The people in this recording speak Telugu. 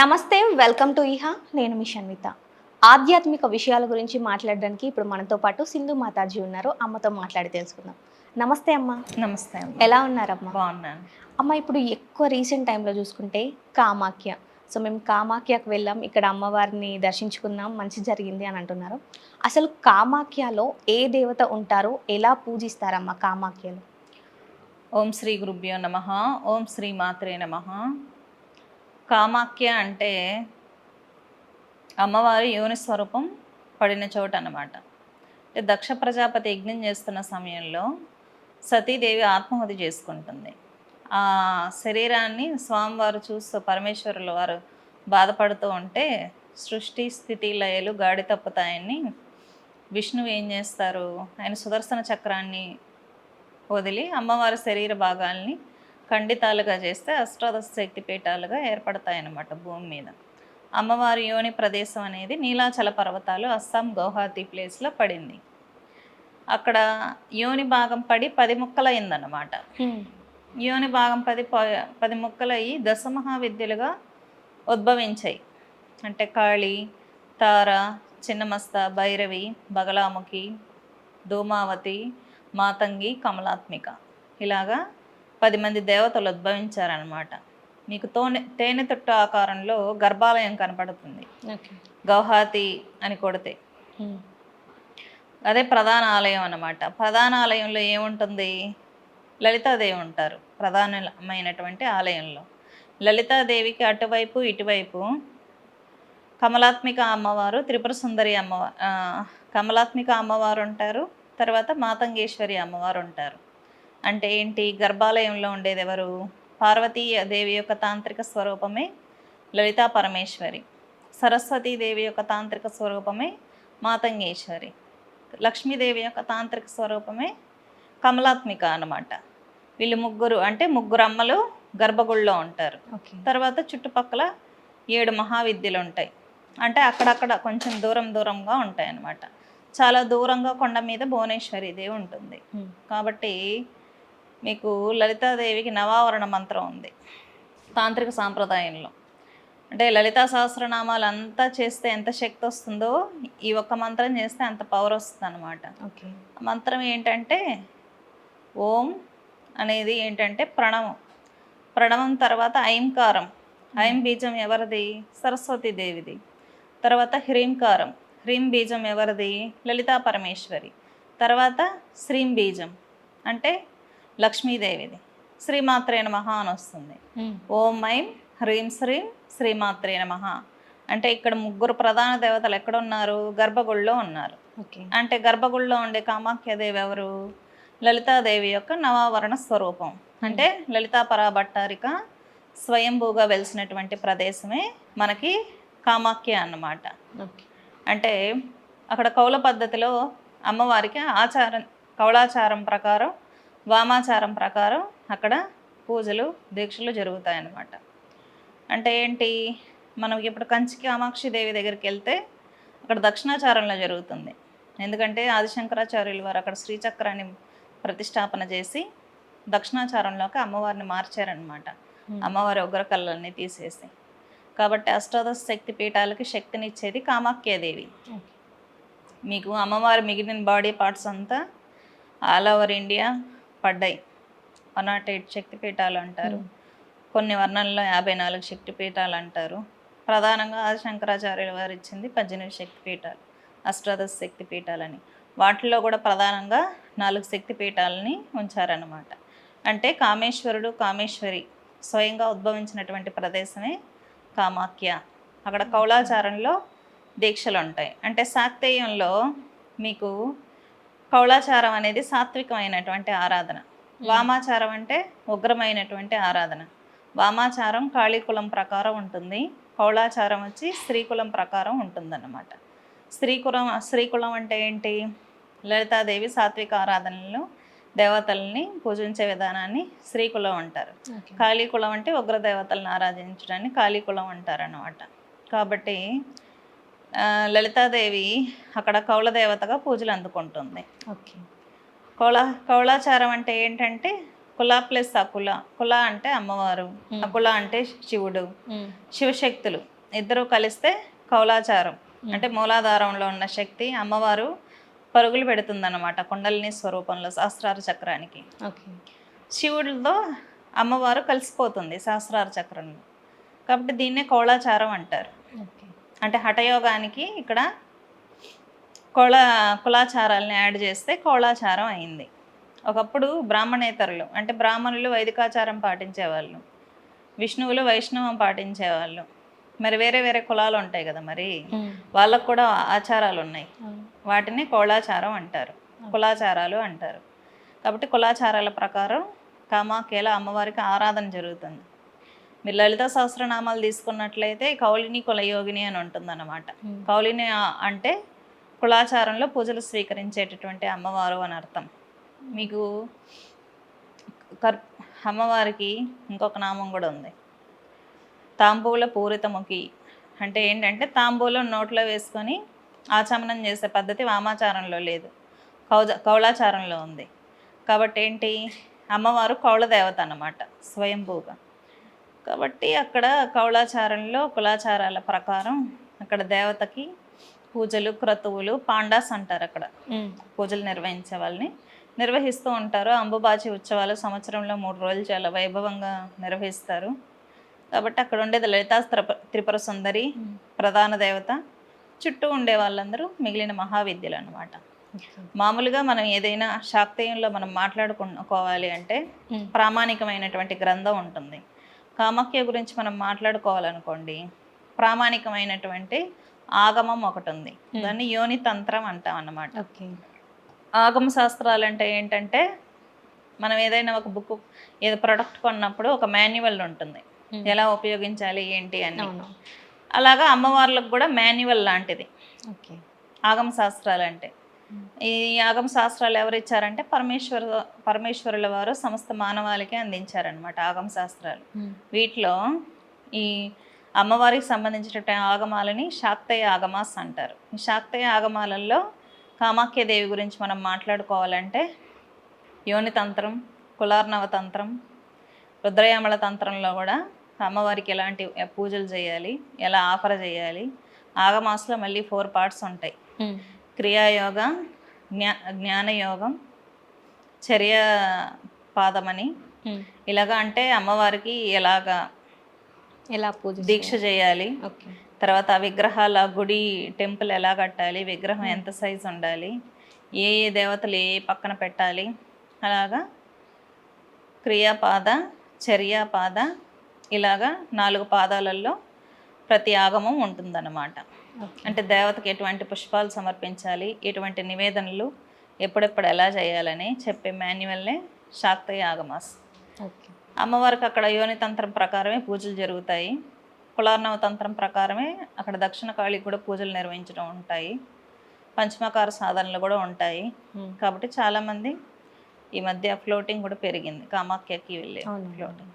నమస్తే, వెల్కమ్ టు ఇహా. నేను మీ షన్విత. ఆధ్యాత్మిక విషయాల గురించి మాట్లాడడానికి ఇప్పుడు మనతో పాటు సింధు మాతాజీ ఉన్నారు. అమ్మతో మాట్లాడి తెలుసుకుందాం. నమస్తే అమ్మ. నమస్తే అమ్మ. ఎలా ఉన్నారమ్మా? బాగున్నాను. అమ్మ, ఇప్పుడు ఎక్కువ రీసెంట్ టైంలో చూసుకుంటే కామాఖ్య. సో మేము కామాఖ్యకు వెళ్ళాం, ఇక్కడ అమ్మవారిని దర్శించుకున్నాం, మంచి జరిగింది అని అంటున్నారు. అసలు కామాఖ్యలో ఏ దేవత ఉంటారో, ఎలా పూజిస్తారమ్మా కామాఖ్యలో? ఓం శ్రీ గురుభ్యో నమః. ఓం శ్రీ మాత్రే నమః. కామాఖ్య అంటే అమ్మవారి యోని స్వరూపం పడిన చోటు అన్నమాట. అంటే దక్ష ప్రజాపతి యజ్ఞం చేస్తున్న సమయంలో సతీదేవి ఆత్మహత్య చేసుకుంటుంది. ఆ శరీరాన్ని స్వామివారు చూస్తూ పరమేశ్వరుల వారు బాధపడుతూ ఉంటే సృష్టి స్థితి లయలు గాడి తప్పుతాయని విష్ణువు ఏం చేస్తారు, ఆయన సుదర్శన చక్రాన్ని వదిలి అమ్మవారి శరీర భాగాల్ని ఖండితాలుగా చేస్తే అష్టాదశ శక్తి పీఠాలుగా ఏర్పడతాయన్నమాట భూమి మీద. అమ్మవారి యోని ప్రదేశం అనేది నీలాచల పర్వతాలు, అస్సాం గౌహాతి ప్లేస్లో పడింది. అక్కడ యోని భాగం పడి 10 ముక్కలైందన్నమాట. యోని భాగం 10 ముక్కలయ్యి దశమహావిద్యలుగా ఉద్భవించాయి. అంటే కాళి, తార, చిన్నమస్త, భైరవి, బగలాముఖి, ధూమావతి, మాతంగి, కమలాత్మిక, ఇలాగా 10 మంది దేవతలు ఉద్భవించారనమాట. మీకు తేనె తొట్టు ఆకారంలో గర్భాలయం కనపడుతుంది గౌహాతి అని కొడితే. అదే ప్రధాన ఆలయం అన్నమాట. ప్రధాన ఆలయంలో ఏముంటుంది? లలితాదేవి ఉంటారు ప్రధానమైనటువంటి ఆలయంలో. లలితాదేవికి అటువైపు ఇటువైపు కమలాత్మిక అమ్మవారు, త్రిపుర సుందరి కమలాత్మిక అమ్మవారు ఉంటారు. తర్వాత మాతంగేశ్వరి అమ్మవారు ఉంటారు. అంటే ఏంటి? గర్భాలయంలో ఉండేది ఎవరు? పార్వతీదేవి యొక్క తాంత్రిక స్వరూపమే లలితా పరమేశ్వరి. సరస్వతీదేవి యొక్క తాంత్రిక స్వరూపమే మాతంగేశ్వరి. లక్ష్మీదేవి యొక్క తాంత్రిక స్వరూపమే కమలాత్మిక అన్నమాట. వీళ్ళు ముగ్గురు, అంటే ముగ్గురు అమ్మలు గర్భగుడిలో ఉంటారు. తర్వాత చుట్టుపక్కల 7 మహావిద్యలు ఉంటాయి. అంటే అక్కడక్కడ కొంచెం దూరంగా ఉంటాయి అన్నమాట. చాలా దూరంగా కొండ మీద భువనేశ్వరి దేవి ఉంటుంది. కాబట్టి మీకు లలితాదేవికి నవావరణ మంత్రం ఉంది తాంత్రిక సాంప్రదాయంలో. అంటే లలితా సహస్రనామాలు అంతా చేస్తే ఎంత శక్తి వస్తుందో, ఈ ఒక్క మంత్రం చేస్తే అంత పవర్ వస్తుంది అనమాట. మంత్రం ఏంటంటే ఓం అనేది ఏంటంటే ప్రణవం తర్వాత ఐంకారం. ఐం బీజం ఎవరిది? సరస్వతీదేవిది. తర్వాత హ్రీంకారం. హ్రీం బీజం ఎవరిది? లలితా పరమేశ్వరి. తర్వాత శ్రీం బీజం అంటే లక్ష్మీదేవిది. శ్రీమాత్రే నమః అని వస్తుంది. ఓం ఐం హ్రీం శ్రీం శ్రీమాత్రే నమః. అంటే ఇక్కడ ముగ్గురు ప్రధాన దేవతలు ఎక్కడున్నారు? గర్భగుడిలో ఉన్నారు. అంటే గర్భగుడిలో ఉండే కామాఖ్యదేవి ఎవరు? లలితాదేవి యొక్క నవావరణ స్వరూపం. అంటే లలితా పరాభట్టారిక స్వయంభూగా వెలిసినటువంటి ప్రదేశమే మనకి కామాఖ్య అన్నమాట. అంటే అక్కడ కౌల పద్ధతిలో అమ్మవారికి కౌలాచారం ప్రకారం, వామాచారం ప్రకారం అక్కడ పూజలు దీక్షలు జరుగుతాయన్నమాట. అంటే ఏంటి? మనం ఇప్పుడు కంచి కామాక్షి దేవి దగ్గరికి వెళ్తే అక్కడ దక్షిణాచారంలో జరుగుతుంది. ఎందుకంటే ఆదిశంకరాచార్యులు వారు అక్కడ శ్రీచక్రాన్ని ప్రతిష్టాపన చేసి దక్షిణాచారంలోకి అమ్మవారిని మార్చారనమాట. అమ్మవారి ఉగ్రకళ్ళని తీసేసి. కాబట్టి అష్టాదశ శక్తి పీఠాలకి శక్తినిచ్చేది కామాఖ్యాదేవి. మీకు అమ్మవారి మిగిలిన బాడీ పార్ట్స్ అంతా ఆల్ ఓవర్ ఇండియా పడ్డాయి. 108 శక్తి పీఠాలు అంటారు. కొన్ని వర్ణంలో 54 శక్తి పీఠాలు అంటారు. ప్రధానంగా ఆదిశంకరాచార్యుల వారు ఇచ్చింది 18 శక్తి పీఠాలు, అష్టాదశ శక్తి పీఠాలని. వాటిల్లో కూడా ప్రధానంగా 4 శక్తి పీఠాలని ఉంచారన్నమాట. అంటే కామేశ్వరుడు, కామేశ్వరి స్వయంగా ఉద్భవించినటువంటి ప్రదేశమే కామాఖ్య. అక్కడ కౌలాచారంలో దీక్షలు ఉంటాయి. అంటే శాక్తేయంలో మీకు కౌలాచారం అనేది సాత్వికమైనటువంటి ఆరాధన. వామాచారం అంటే ఉగ్రమైనటువంటి ఆరాధన. వామాచారం కాళీకులం ప్రకారం ఉంటుంది. కౌలాచారం వచ్చి శ్రీకులం ప్రకారం ఉంటుందన్నమాట. శ్రీకులం అంటే ఏంటి? లలితాదేవి సాత్విక ఆరాధనలు దేవతల్ని పూజించే విధానాన్ని శ్రీకులం అంటారు. కాళీకులం అంటే ఉగ్రదేవతలను ఆరాధించడాన్ని కాళీకులం అంటారన్నమాట. కాబట్టి లలితాదేవి అక్కడ కౌల దేవతగా పూజలు అందుకుంటుంది. కౌలాచారం అంటే ఏంటంటే కుల ప్లస్ అకుల. కుల అంటే అమ్మవారు, అకుల అంటే శివుడు, శివశక్తులు ఇద్దరు కలిస్తే కౌలాచారం. అంటే మూలాధారంలో ఉన్న శక్తి అమ్మవారు పరుగులు పెడుతుందన్నమాట కుండలిని స్వరూపంలో సహస్రార చక్రానికి. ఓకే. శివుడితో అమ్మవారు కలిసిపోతుంది సహస్రార చక్రంలో. కాబట్టి దీన్నే కౌలాచారం అంటారు. ఓకే. అంటే హఠయోగానికి ఇక్కడ కులాచారాలని యాడ్ చేస్తే కౌలాచారం అయింది. ఒకప్పుడు బ్రాహ్మణేతరులు అంటే బ్రాహ్మణులు వైదికాచారం పాటించేవాళ్ళు, విష్ణువులు వైష్ణవం పాటించేవాళ్ళు. మరి వేరే వేరే కులాలు ఉంటాయి కదా, మరి వాళ్ళకు కూడా ఆచారాలు ఉన్నాయి. వాటిని కౌలాచారం అంటారు, కులాచారాలు అంటారు. కాబట్టి కులాచారాల ప్రకారం కామాఖ్యల అమ్మవారికి ఆరాధన జరుగుతుంది. మీరు లలిత సహస్రనామాలు తీసుకున్నట్లయితే కౌలిని కులయోగిని అని ఉంటుందన్నమాట. కౌలిని అంటే కులాచారంలో పూజలు స్వీకరించేటటువంటి అమ్మవారు అని అర్థం. మీకు అమ్మవారికి ఇంకొక నామం కూడా ఉంది, తాంబూల పూరితముఖి. అంటే ఏంటంటే తాంబూలం నోట్లో వేసుకొని ఆచమనం చేసే పద్ధతి వామాచారంలో లేదు, కౌలాచారంలో ఉంది. కాబట్టి ఏంటి, అమ్మవారు కౌళ దేవత అన్నమాట స్వయంభూగా. కాబట్టి అక్కడ కౌలాచారంలో కులాచారాల ప్రకారం అక్కడ దేవతకి పూజలు క్రతువులు పాండాస్ అంటారు. అక్కడ పూజలు నిర్వహించే వాళ్ళని నిర్వహిస్తూ ఉంటారు. అంబుబాచి ఉత్సవాలు సంవత్సరంలో 3 రోజులు చాలా వైభవంగా నిర్వహిస్తారు. కాబట్టి అక్కడ ఉండేది లలితా త్రిపుర సుందరి ప్రధాన దేవత, చుట్టూ ఉండే వాళ్ళందరూ మిగిలిన మహావిద్యలు అన్నమాట. మామూలుగా మనం ఏదైనా శాక్తేయంలో మనం మాట్లాడుకోవాలి అంటే ప్రామాణికమైనటువంటి గ్రంథం ఉంటుంది. కామాఖ్య గురించి మనం మాట్లాడుకోవాలనుకోండి, ప్రామాణికమైనటువంటి ఆగమం ఒకటి ఉంది, దాన్ని యోని తంత్రం అంటాం అన్నమాట. ఆగమ శాస్త్రాలు అంటే ఏంటంటే, మనం ఏదైనా ఒక బుక్ ఏదో ప్రొడక్ట్ కొన్నప్పుడు ఒక మాన్యువల్ ఉంటుంది, ఎలా ఉపయోగించాలి ఏంటి అని. అలాగా అమ్మవార్లకు కూడా మాన్యువల్ లాంటిది ఆగమ శాస్త్రాలు అంటే. ఈ ఆగమ శాస్త్రాలు ఎవరు ఇచ్చారంటే పరమేశ్వరుల వారు సమస్త మానవాళికి అందించారనమాట ఆగమ శాస్త్రాలు. వీటిలో ఈ అమ్మవారికి సంబంధించినటువంటి ఆగమాలని శాక్తేయ ఆగమాస్ అంటారు. ఈ శాక్తేయ ఆగమాలలో కామాఖ్యదేవి గురించి మనం మాట్లాడుకోవాలంటే యోని తంత్రం, కులార్ణవ తంత్రం, రుద్రయామల తంత్రంలో కూడా అమ్మవారికి ఎలాంటి పూజలు చేయాలి, ఎలా ఆఫర్ చేయాలి. ఆగమాస్లో మళ్ళీ 4 పార్ట్స్ ఉంటాయి, క్రియాయోగ, జ్ఞానయోగం, చర్యాపాదమని. ఇలాగా అంటే అమ్మవారికి ఎలా దీక్ష చేయాలి, తర్వాత విగ్రహాల గుడి టెంపుల్ ఎలా కట్టాలి, విగ్రహం ఎంత సైజు ఉండాలి, ఏ ఏ దేవతలు ఏ పక్కన పెట్టాలి, అలాగా క్రియాపాద, చర్యాపాద, ఇలాగా 4 పాదాలలో ప్రతి ఆగమం ఉంటుందన్నమాట. అంటే దేవతకి ఎటువంటి పుష్పాలు సమర్పించాలి, ఎటువంటి నివేదనలు ఎప్పుడెప్పుడు ఎలా చేయాలని చెప్పే మాన్యువల్నే శాక్తేయ ఆగమాస్. అమ్మవారికి అక్కడ యోని తంత్రం ప్రకారమే పూజలు జరుగుతాయి. కులార్ణవ తంత్రం ప్రకారమే అక్కడ దక్షిణ కాళికి కూడా పూజలు నిర్వహించడం ఉంటాయి. పంచమకార సాధనలు కూడా ఉంటాయి. కాబట్టి చాలామంది ఈ మధ్య ఫ్లోటింగ్ కూడా పెరిగింది, కామాఖ్యకి వెళ్ళే ఫ్లోటింగ్.